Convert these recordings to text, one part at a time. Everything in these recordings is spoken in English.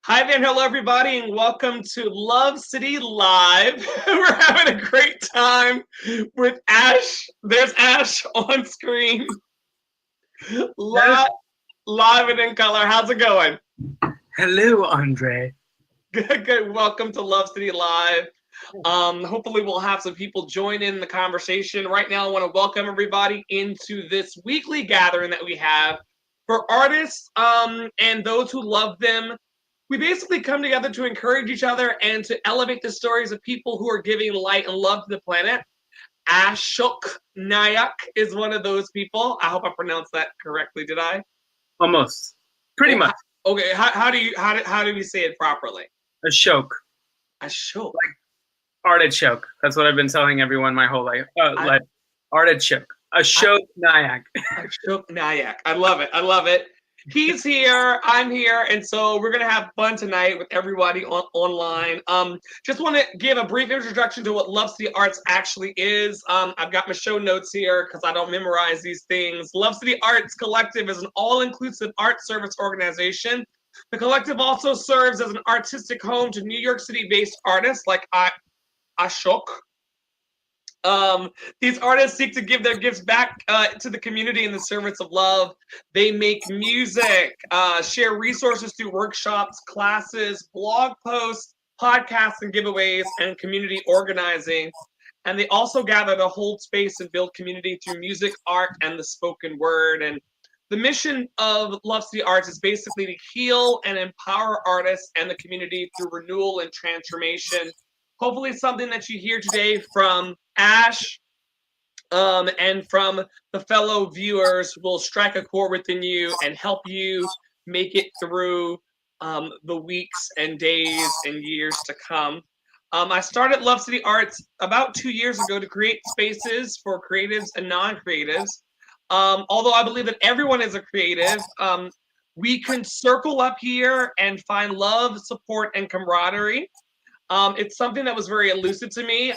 Hi there, hello everybody, and welcome to Love City Live. We're having a great time with Ash. There's Ash on screen, live, live and in color. How's it going? Hello, Andre. Good. Welcome to Love City Live. Hopefully we'll have some people join in the conversation. Right now, I want to welcome everybody into this weekly gathering that we have for artists and those who love them. We basically come together to encourage each other and to elevate the stories of people who are giving light and love to the planet. Ashok Nayak is one of those people. I hope I pronounced that correctly. Did I? Almost. Pretty much. Okay. How do we say it properly? Ashok. Ashok. Like artichoke. That's what I've been telling everyone my whole life. Like artichoke. Ashok Nayak. Ashok Nayak. I love it. I love it. He's here, I'm here, and so we're gonna have fun tonight with everybody online. Just want to give a brief introduction to what Love City Arts actually is. I've got my show notes here because I don't memorize these things. Love City Arts Collective is an all-inclusive art service organization. The collective also serves as an artistic home to New York City-based artists like Ashok. These artists seek to give their gifts back to the community in the service of love. They make music, share resources through workshops, classes, blog posts, podcasts, and giveaways, and community organizing. And they also gather to hold space and build community through music, art, and the spoken word. And the mission of Love City Arts is basically to heal and empower artists and the community through renewal and transformation. Hopefully something that you hear today from Ash and from the fellow viewers will strike a chord within you and help you make it through the weeks and days and years to come. I started Love City Arts about 2 years ago to create spaces for creatives and non-creatives. Although I believe that everyone is a creative, we can circle up here and find love, support, and camaraderie. It's something that was very elusive to me.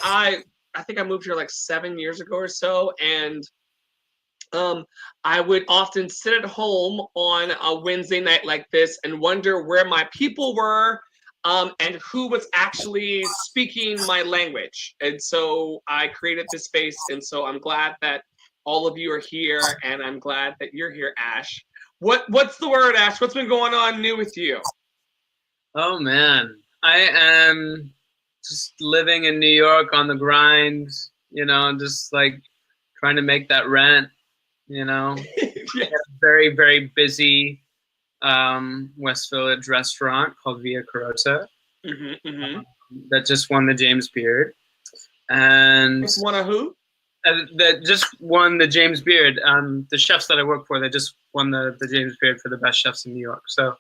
I think I moved here like 7 years ago or so, and I would often sit at home on a Wednesday night like this and wonder where my people were and who was actually speaking my language. And so I created this space, and so I'm glad that all of you are here, and I'm glad that you're here, Ash. What's the word, Ash? What's been going on new with you? Oh man, I am just living in New York on the grind. Just like trying to make that rent. Yes. Very, very busy West Village restaurant called Via Carota that just won the James Beard, and Just won a who? that just won the James Beard. The chefs that I work for, they just won the James Beard for the best chefs in New York. So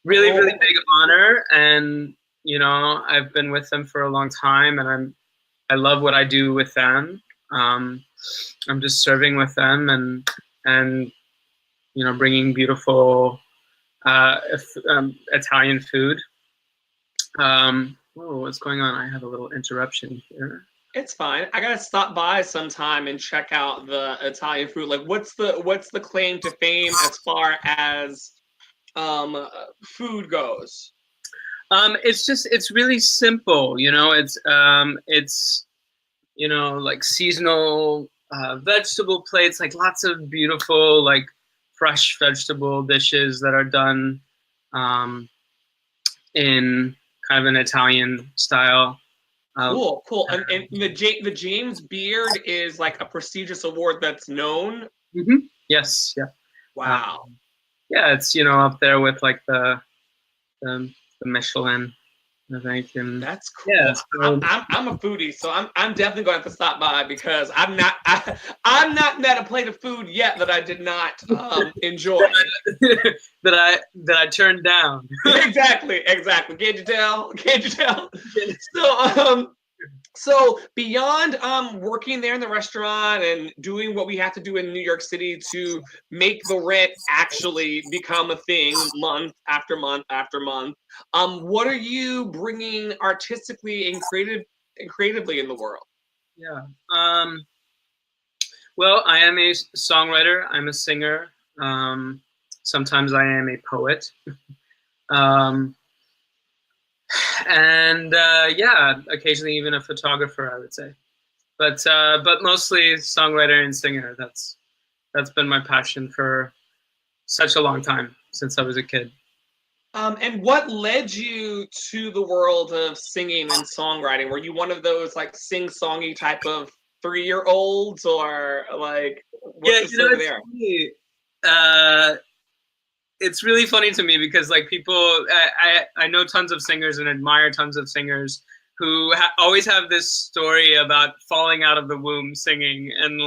really, really big honor, and I've been with them for a long time, and I love what I do with them. I'm just serving with them and bringing beautiful Italian food. What's going on? I have a little interruption here. It's fine. I gotta stop by sometime and check out the Italian food. Like, what's the claim to fame as far as food goes? It's really simple. It's like seasonal vegetable plates, like lots of beautiful like fresh vegetable dishes that are done in kind of an Italian style. Cool. And the James Beard is like a prestigious award that's known. Yes, yeah. Wow. Yeah, it's up there with like the Michelin, I think. And that's cool. Yeah, so I'm a foodie, so I'm definitely going to have to stop by because I'm not met a plate of food yet that I did not enjoy. that I turned down. Exactly. Can't you tell? So beyond working there in the restaurant and doing what we have to do in New York City to make the rent actually become a thing month after month after month, what are you bringing artistically and creatively in the world? Yeah. Well, I am a songwriter. I'm a singer. Sometimes I am a poet. and yeah, occasionally even a photographer, I would say. But mostly songwriter and singer. That's been my passion for such a long time, since I was a kid. And what led you to the world of singing and songwriting? Were you one of those like sing-songy type of 3-year-olds, or like what's Yeah, the story there? It's really funny to me because like people, I know tons of singers and admire tons of singers who always have this story about falling out of the womb singing and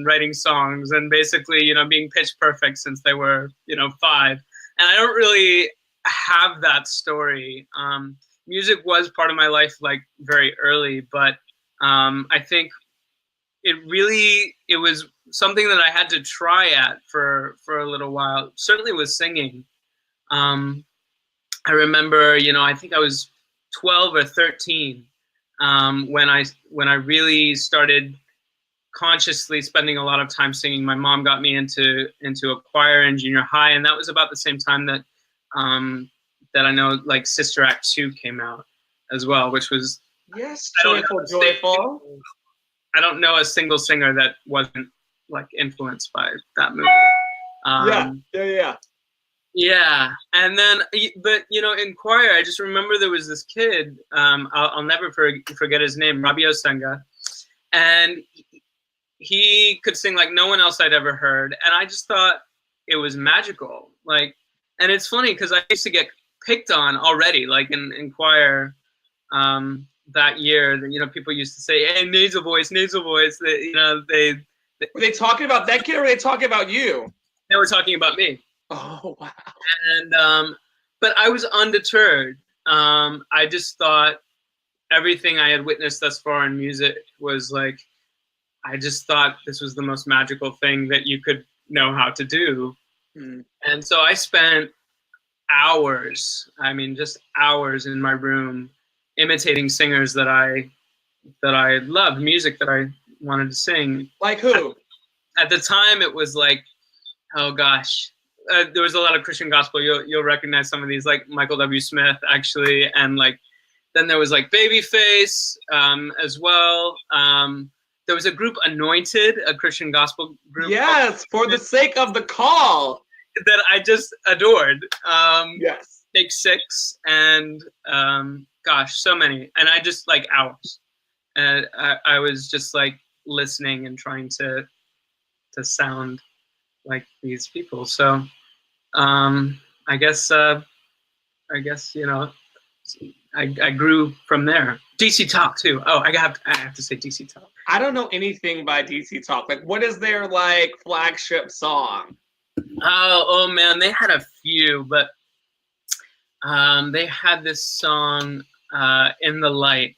writing songs and basically being pitch perfect since they were 5. And I don't really have that story. Music was part of my life like very early, but I think it was something that I had to try at for a little while. Certainly with singing. I remember, I think I was 12 or 13 when I really started consciously spending a lot of time singing. My mom got me into a choir in junior high, and that was about the same time that that I know like Sister Act 2 came out as well, which was yes, joyful. I don't know a single singer that wasn't like influenced by that movie. Yeah. And then, but in choir, I just remember there was this kid. I'll never forget his name, Rabbi Osenga, and he could sing like no one else I'd ever heard, and I just thought it was magical. Like, and it's funny because I used to get picked on already, like in choir. That year, people used to say, "Hey, nasal voice, nasal voice." They were they talking about that kid, or were they talking about you? They were talking about me. Oh wow! And but I was undeterred. I just thought everything I had witnessed thus far in music was like, I just thought this was the most magical thing that you could know how to do. And so I spent hours. I mean, just hours in my room, imitating singers that I loved, music that I wanted to sing. Like who? At the time, it was like, oh gosh, there was a lot of Christian gospel. You'll recognize some of these, like Michael W. Smith, actually, and like then there was like Babyface as well. There was a group, Anointed, a Christian gospel group. Yes, For the Sake of the Call. That I just adored. Yes. Take 6 and gosh, so many, and I just like hours, and I was just like listening and trying to sound like these people. So I guess I grew from there. DC Talk too. Oh, I have to say DC Talk. I don't know anything by DC Talk. Like, what is their like flagship song? Oh man, they had a few, but they had this song, In the Light.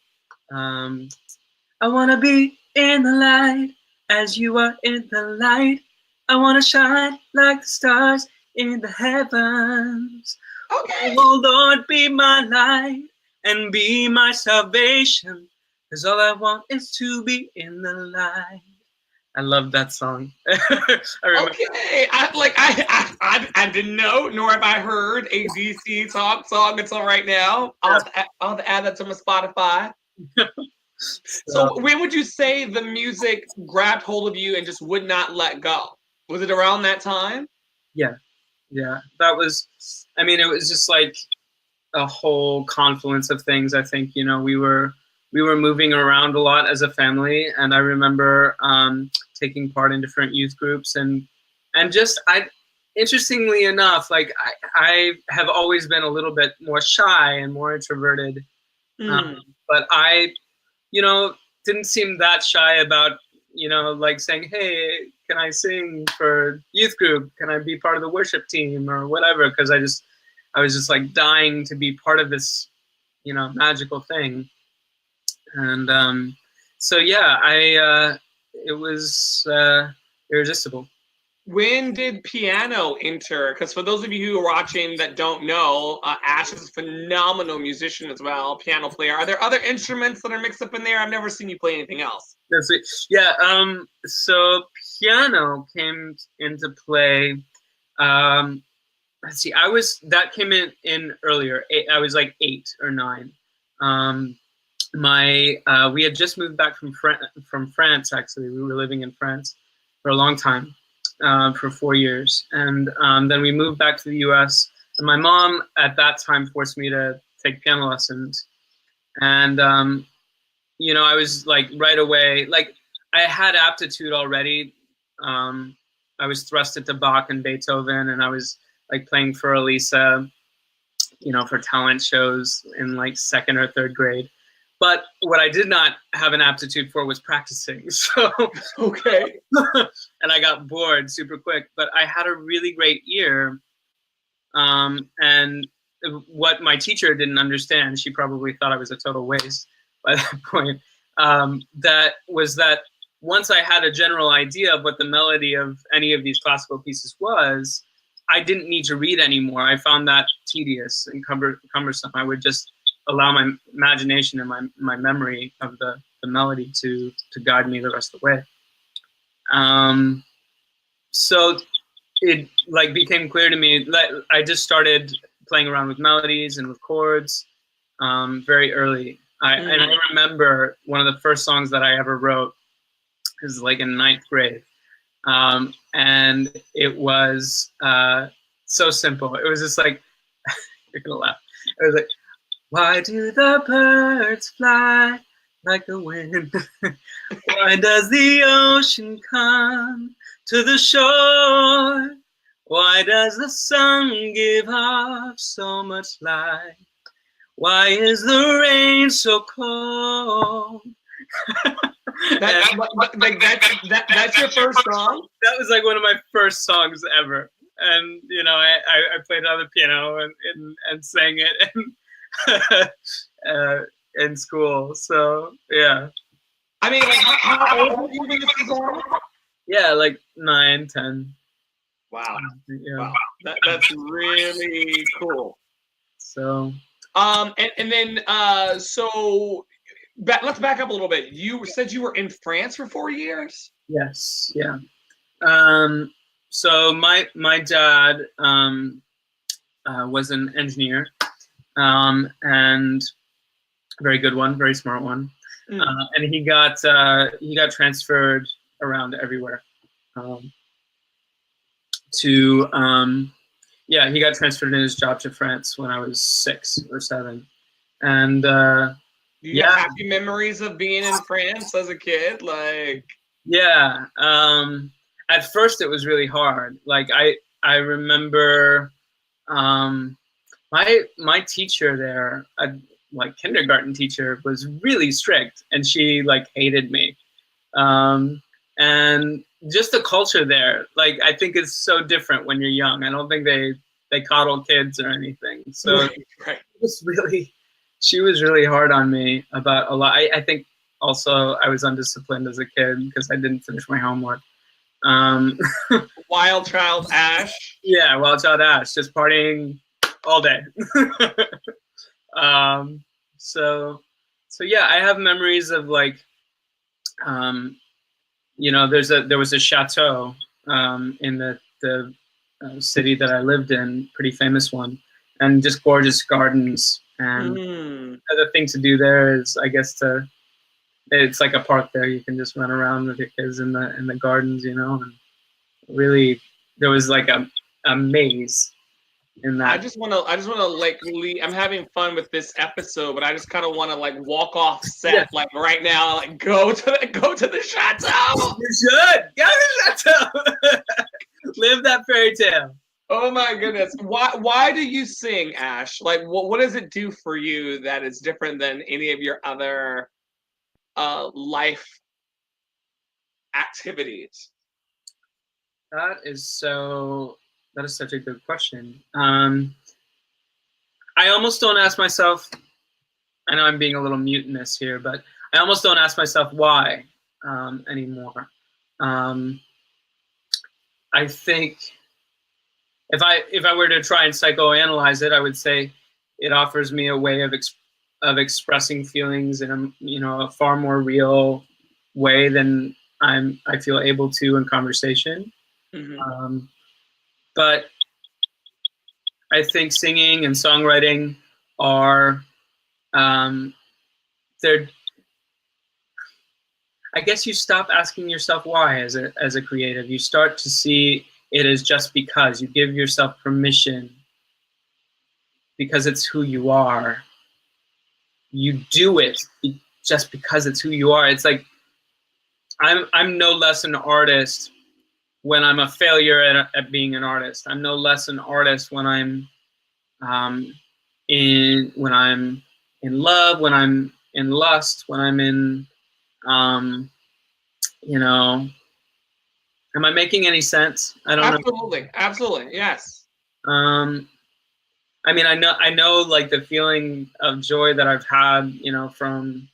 I wanna be in the light as you are in the light. I wanna shine like the stars in the heavens. Okay. Oh Lord, be my light and be my salvation, 'cause all I want is to be in the light. I love that song. I remember. Okay, I didn't know, nor have I heard a DC Talk song until right now. I'll have to add that to my Spotify. So when would you say the music grabbed hold of you and just would not let go? Was it around that time? Yeah. That was, I mean, it was just like a whole confluence of things. I think, we were moving around a lot as a family, and I remember taking part in different youth groups, and just interestingly enough, like I have always been a little bit more shy and more introverted, but I didn't seem that shy about like saying, hey, can I sing for youth group? Can I be part of the worship team or whatever? Because I was just like dying to be part of this magical thing. And so yeah, it was irresistible. When did piano enter? Because for those of you who are watching that don't know, Ash is a phenomenal musician as well, piano player. Are there other instruments that are mixed up in there? I've never seen you play anything else. That's it. Yeah. So piano came into play let's see, that came in earlier. I was like 8 or 9. We had just moved back from France. Actually, we were living in France for a long time, for 4 years, and then we moved back to the U.S. And my mom at that time forced me to take piano lessons, and I was like right away, like I had aptitude already. I was thrust into Bach and Beethoven, and I was like playing for Elisa, for talent shows in like 2nd or 3rd grade. But what I did not have an aptitude for was practicing. So okay. And I got bored super quick. But I had a really great ear. And what my teacher didn't understand, she probably thought I was a total waste by that point, that was that once I had a general idea of what the melody of any of these classical pieces was, I didn't need to read anymore. I found that tedious and cumbersome. I would just allow my imagination and my memory of the melody to guide me the rest of the way. So it like became clear to me that I just started playing around with melodies and with chords very early. And I remember one of the first songs that I ever wrote is like in 9th grade. And it was so simple. It was just like, you're gonna laugh. It was like, why do the birds fly like the wind? Why does the ocean come to the shore? Why does the sun give off so much light? Why is the rain so cold? That's your first song? That was like one of my first songs ever. And, I played it on the piano and sang it in school. So, yeah. I mean, like, how old were you when this was on? Yeah, like 9, 10. Wow. Yeah. Wow. That's really cool. So. And then, so let's back up a little bit. You said you were in France for 4 years? Yes. Yeah. So my dad was an engineer, and a very good one, very smart one. And he got transferred around everywhere. He got transferred in his job to France when I was 6 or 7. And do you have happy memories of being in France as a kid? Like, yeah. At first it was really hard. Like I remember my teacher there, like kindergarten teacher, was really strict, and she like hated me. And just the culture there, like I think it's so different when you're young. I don't think they coddle kids or anything. So right. She was really hard on me about a lot. I think also I was undisciplined as a kid because I didn't finish my homework. Wild Child Ash. Yeah, Wild Child Ash, just partying all day. So yeah, I have memories of like, there was a chateau in the city that I lived in, pretty famous one, and just gorgeous gardens. And the thing to do there is, I guess, it's like a park there. You can just run around with your kids in the gardens, and really there was like a maze in that. I just want to like I'm having fun with this episode, but I just kind of want to like walk off set like right now, like go to the chateau. You should go to the chateau. Live that fairy tale. Oh my goodness. Why do you sing, Ash? Like what does it do for you that is different than any of your other life activities? That is such a good question. I almost don't ask myself, I know I'm being a little mutinous here, but I almost don't ask myself why anymore. I think if I were to try and psychoanalyze it, I would say it offers me a way of expressing feelings in a far more real way than I feel able to in conversation. But I think singing and songwriting are, they're, I guess you stop asking yourself why as a creative. You start to see it as just because. You give yourself permission because it's who you are. You do it just because it's who you are. It's like I'm no less an artist when I'm a failure at being an artist. I'm no less an artist when I'm in love, when I'm in lust, when I'm in you know. Am I making any sense? I don't know. Absolutely, yes. I mean, I know, like the feeling of joy that I've had, you know, from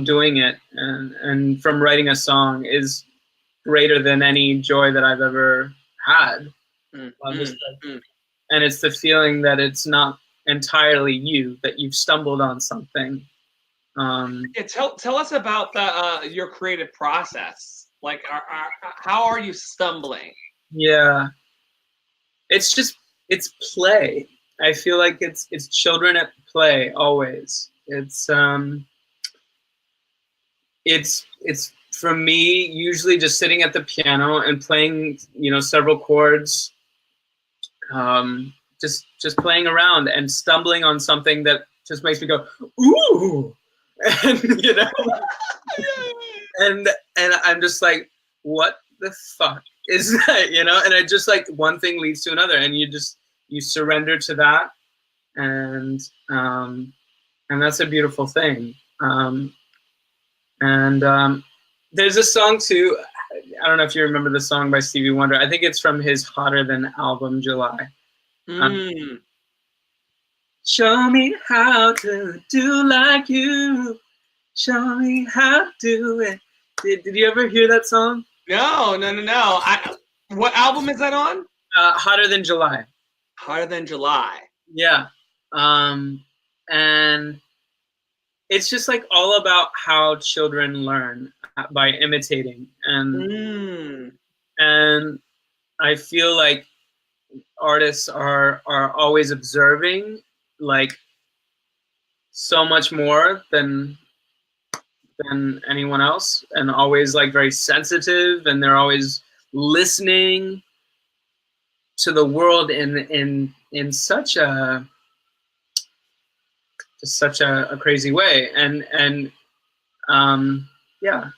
doing it and from writing a song is greater than any joy that I've ever had. And it's the feeling that it's not entirely you, that you've stumbled on something. Yeah, tell us about your creative process. Like, how are you stumbling? Yeah, it's play. I feel like it's children at play always. It's for me usually just sitting at the piano and playing, you know, several chords, just playing around and stumbling on something that just makes me go ooh, and you know, and I'm just like, what the fuck is that, you know? And I just like one thing leads to another, and you surrender to that, and that's a beautiful thing. There's a song too. I don't know if you remember the song by Stevie Wonder. I think it's from his Hotter Than album, July. Show me how to do like you. Show me how to do it. Did you ever hear that song? No. What album is that on? Hotter Than July. Hotter Than July. Yeah. And it's just like all about how children learn by imitating, and I feel like artists are always observing, like so much more than anyone else, and always like very sensitive, and they're always listening to the world in such a crazy way, and yeah.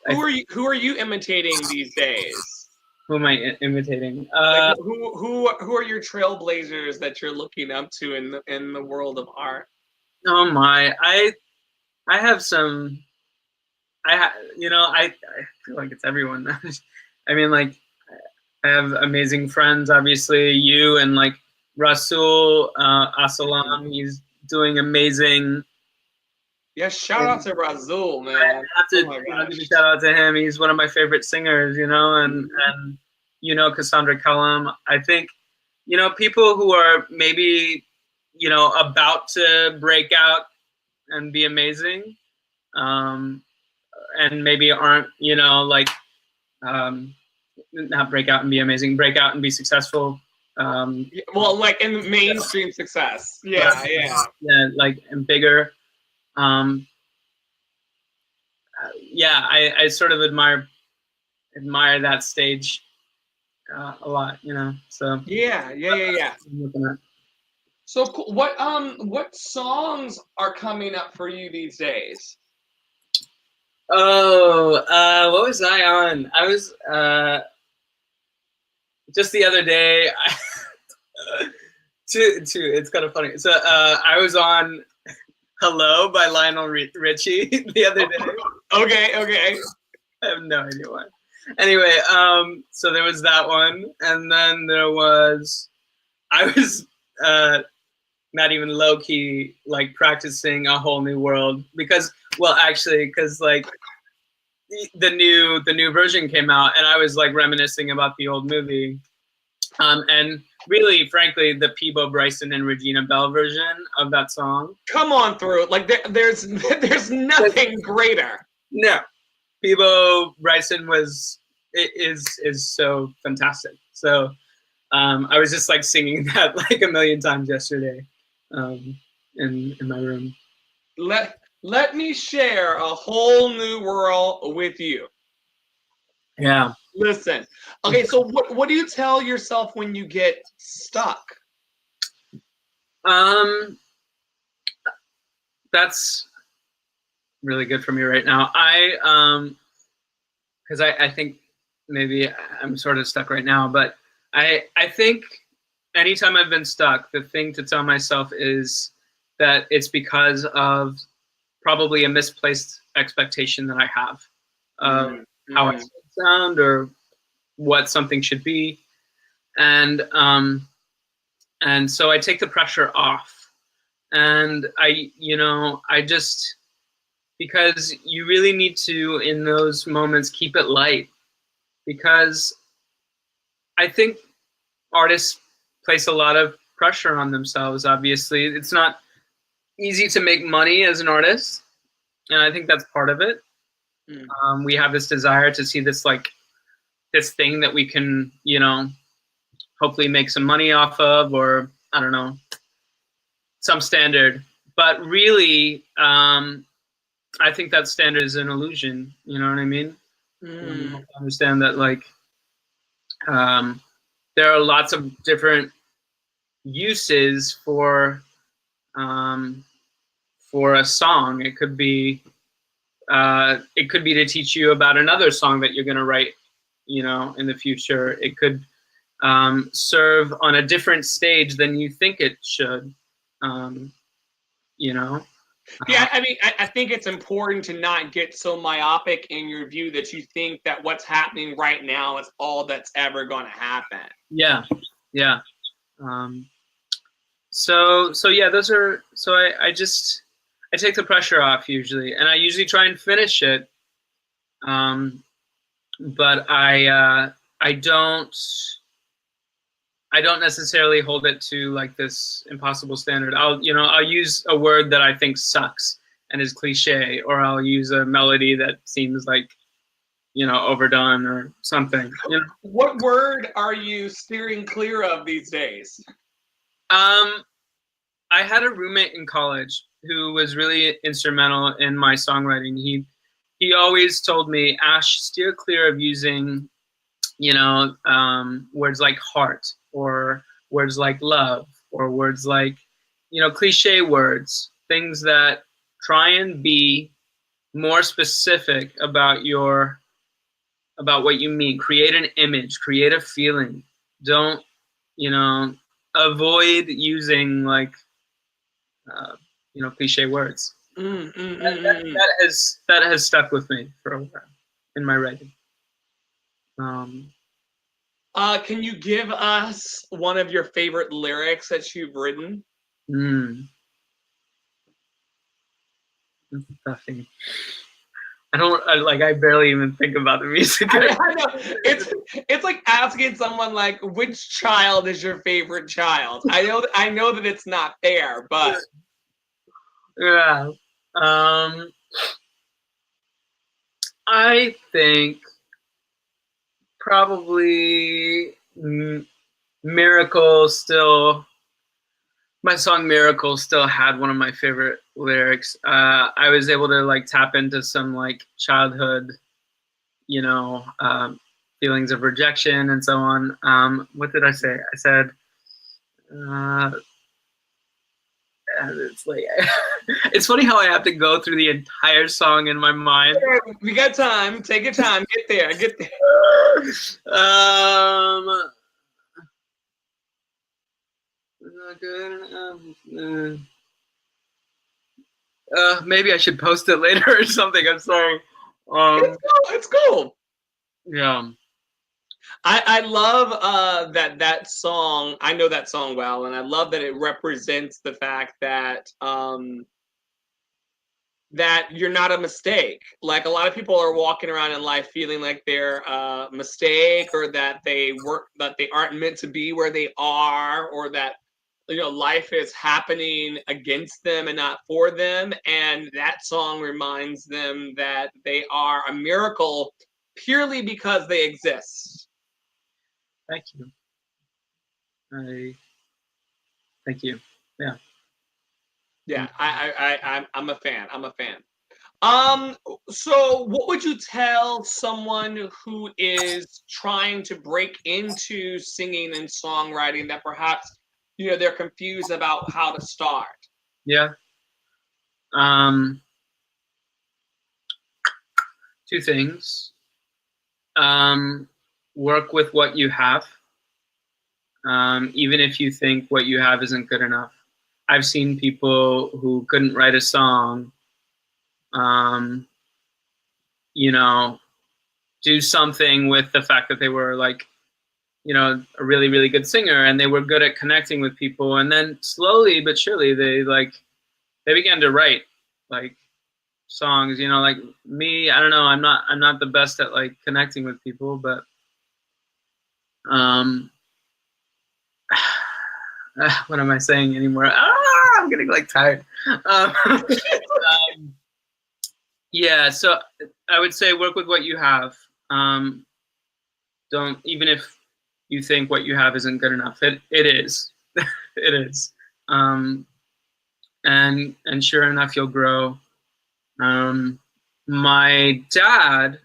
Who are you imitating these days? Who am I imitating? Like, who are your trailblazers that you're looking up to in the world of art? Oh my, I have some. I feel like it's everyone. I mean, like, I have amazing friends. Obviously, you and like Rasul Asalam. He's doing amazing. Yeah, shout out to Rasul, man. I have to give a shout out to him. He's one of my favorite singers, you know, and you know, Cassandra Cullum. I think, you know, people who are maybe, you know, about to break out and be amazing, and maybe aren't, you know, like, not break out and be amazing, break out and be successful. Well, like in mainstream success. Yeah, like, and bigger. Yeah, I sort of admire that stage a lot, you know. So yeah. So cool. What songs are coming up for you these days? Oh, what was I on? I was just the other day. It's kind of funny. So I was on "Hello" by Lionel Richie the other day. Okay. I have no idea why. Anyway, so there was that one, and then I was not even low key like practicing "A Whole New World" because like the new version came out, and I was like reminiscing about the old movie, and really, frankly, the Peebo Bryson and Regina Belle version of that song. Come on through, like there's nothing greater. No, Peebo Bryson is so fantastic. So I was just like singing that like a million times yesterday in my room. Let me share a whole new world with you. Yeah. Listen. Okay, so what do you tell yourself when you get stuck? That's really good for me right now. Because I think maybe I'm sort of stuck right now, but I think anytime I've been stuck, the thing to tell myself is that it's because of probably a misplaced expectation that I have of how I should sound or what something should be, and so I take the pressure off, and I just, because you really need to, in those moments, keep it light, because I think artists place a lot of pressure on themselves. Obviously, it's not easy to make money as an artist, and I think that's part of it. We have this desire to see this thing that we can, hopefully make some money off of, or I don't know, some standard. But really, I think that standard is an illusion. You know what I mean? Understand that, there are lots of different uses for a song. It could be to teach you about another song that you're going to write, in the future. It could serve on a different stage than you think it should. Yeah, I mean, I think it's important to not get so myopic in your view that you think that what's happening right now is all that's ever going to happen. Yeah. So yeah, those are, so I take the pressure off usually, and I usually try and finish it. But I don't necessarily hold it to like this impossible standard. I'll use a word that I think sucks and is cliche, or I'll use a melody that seems like, overdone or something. What word are you steering clear of these days? I had a roommate in college who was really instrumental in my songwriting. He always told me, Ash, steer clear of using, words like heart, or words like love, or words like, cliche words, things that try and be more specific about what you mean. Create an image, create a feeling. Don't, avoid using cliche words. That has stuck with me for a while in my writing. Can you give us one of your favorite lyrics that you've written? Nothing. I barely even think about the music. I know. It's like asking someone like, which child is your favorite child? I know that it's not fair, but yeah. I think probably Miracle still. My song Miracle still had one of my favorite lyrics. I was able to tap into some childhood, feelings of rejection and so on. What did I say? I said, it's it's funny how I have to go through the entire song in my mind. We got time. Take your time. Get there. Maybe I should post it later or something. I'm sorry. It's cool. Yeah. I love that song. I know that song well, and I love that it represents the fact that that you're not a mistake. Like, a lot of people are walking around in life feeling like they're a mistake, or that they aren't meant to be where they are, or that life is happening against them and not for them. And that song reminds them that they are a miracle purely because they exist. Thank you. I thank you. Yeah. Yeah, I'm a fan. I'm a fan. So what would you tell someone who is trying to break into singing and songwriting that perhaps, they're confused about how to start? Yeah. Two things. Work with what you have, even if you think what you have isn't good enough. I've seen people who couldn't write a song, do something with the fact that they were like, a really, really good singer, and they were good at connecting with people. And then slowly but surely they began to write like songs, like me. I don't know. I'm not the best at like connecting with people, but what am I saying anymore? I'm getting like tired. Yeah, so I would say work with what you have. Don't, even if you think what you have isn't good enough. It is. It is. And sure enough, you'll grow. My dad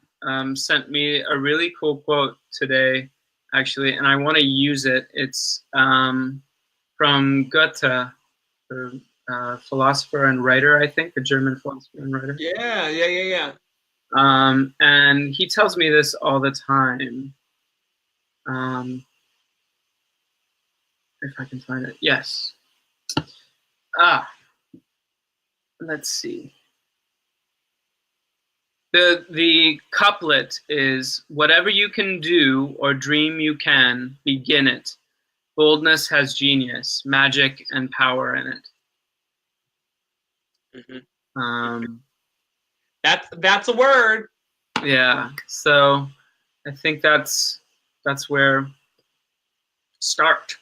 sent me a really cool quote today, actually, and I want to use it. It's from Goethe, the philosopher and writer, I think, the German philosopher and writer. Yeah. And he tells me this all the time. If I can find it. Yes. Let's see. The couplet is, whatever you can do or dream you can, begin it. Boldness has genius, magic, and power in it. Mm-hmm. That's a word. Yeah. So I think that's where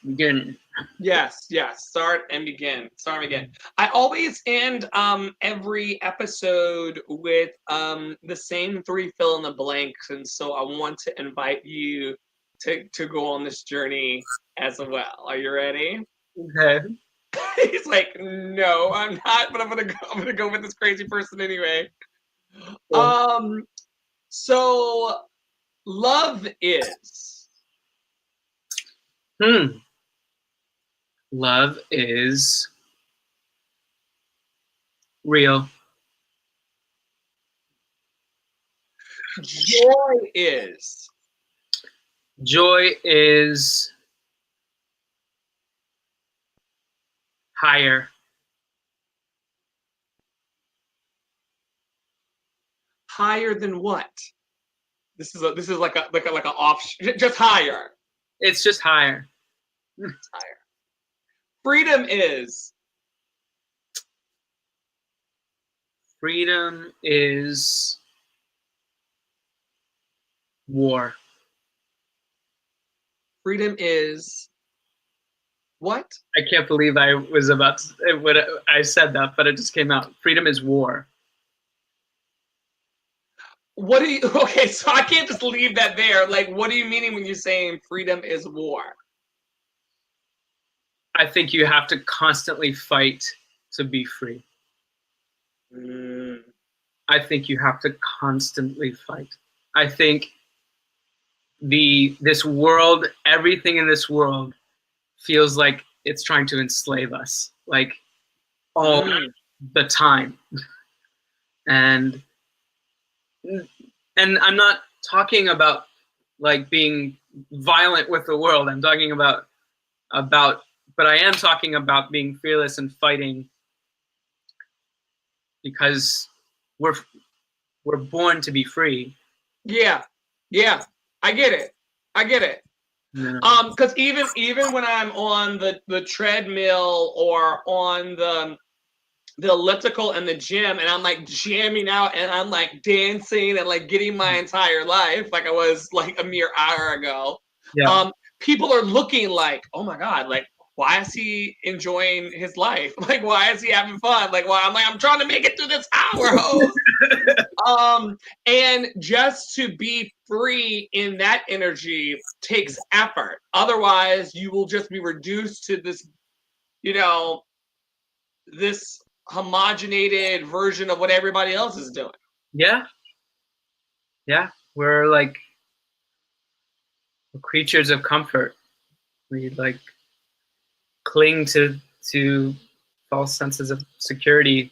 begin. Yes. Start and begin. I always end every episode with the same 3 fill in the blanks, and so I want to invite you to go on this journey as well. Are you ready? Okay. He's like, no, I'm not, but I'm gonna go with this crazy person anyway. Cool. So love is. Love is real. Joy is. Joy is higher. Higher than what? This is like a off, just higher. It's just higher. It's higher. Freedom is. Freedom is war. Freedom is what? I can't believe I was about to, I said that, but it just came out. Freedom is war. What do you? Okay, so I can't just leave that there. Like, what are you meaning when you're saying freedom is war? I think you have to constantly fight to be free. I think you have to constantly fight. I think this world, everything in this world feels like it's trying to enslave us, like all the time. And I'm not talking about like being violent with the world. I'm talking about, but I am talking about being fearless and fighting, because we're born to be free. Yeah, I get it. Yeah. Because even when I'm on the treadmill or on the elliptical in the gym, and I'm like jamming out and I'm like dancing and like getting my entire life like I was like a mere hour ago. Yeah. People are looking like, oh my God, like why is he enjoying his life? Like, why is he having fun? Like, why? I'm trying to make it through this hour, host. And just to be free in that energy takes effort. Otherwise, you will just be reduced to this, this homogenated version of what everybody else is doing. Yeah. We're like creatures of comfort. We like cling to false senses of security,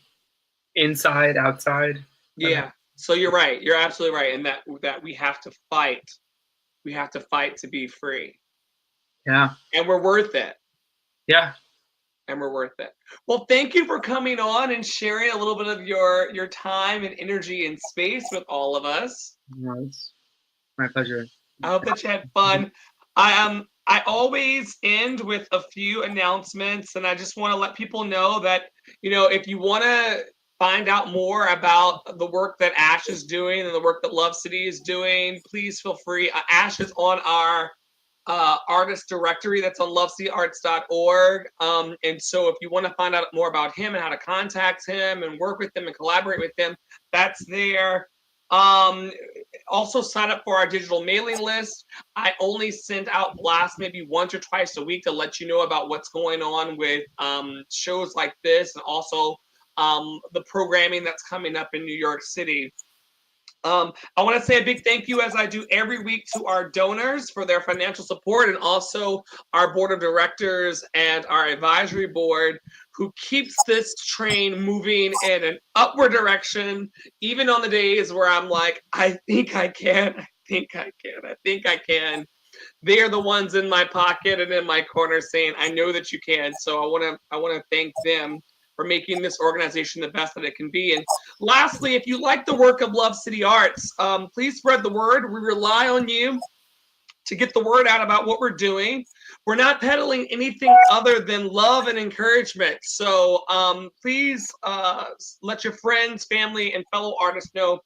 inside, outside. Yeah. So you're right. You're absolutely right. And that we have to fight. We have to fight to be free. Yeah. And we're worth it. Yeah. And we're worth it. Well, thank you for coming on and sharing a little bit of your time and energy and space with all of us. No, it's my pleasure. I hope that you had fun. I always end with a few announcements, and I just want to let people know that, if you want to find out more about the work that Ash is doing and the work that Love City is doing, please feel free. Ash is on our artist directory that's on lovecityarts.org. And so if you want to find out more about him and how to contact him and work with him and collaborate with him, that's there. Also sign up for our digital mailing list. I only send out blasts maybe once or twice a week to let you know about what's going on with shows like this, and also the programming that's coming up in New York City. I want to say a big thank you, as I do every week, to our donors for their financial support, and also our board of directors and our advisory board, who keeps this train moving in an upward direction, even on the days where I'm like, I think I can. They are the ones in my pocket and in my corner saying, I know that you can. So I want to thank them for making this organization the best that it can be. And lastly, if you like the work of Love City Arts, please spread the word. We rely on you to get the word out about what we're doing. We're not peddling anything other than love and encouragement. So please let your friends, family, and fellow artists know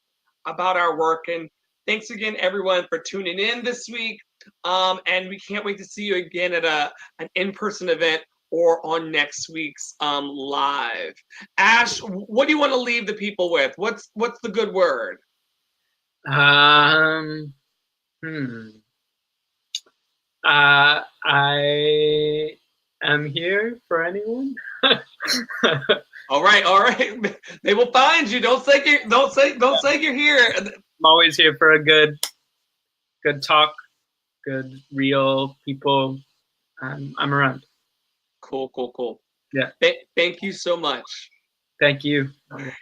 about our work. And thanks again, everyone, for tuning in this week. And we can't wait to see you again at an in-person event or on next week's live. Ash, what do you want to leave the people with? What's the good word? I am here for anyone. All right. They will find you. Don't say you're here. I'm always here for a good talk, good real people. I'm around. Cool. Yeah. Thank you so much. Thank you. All right.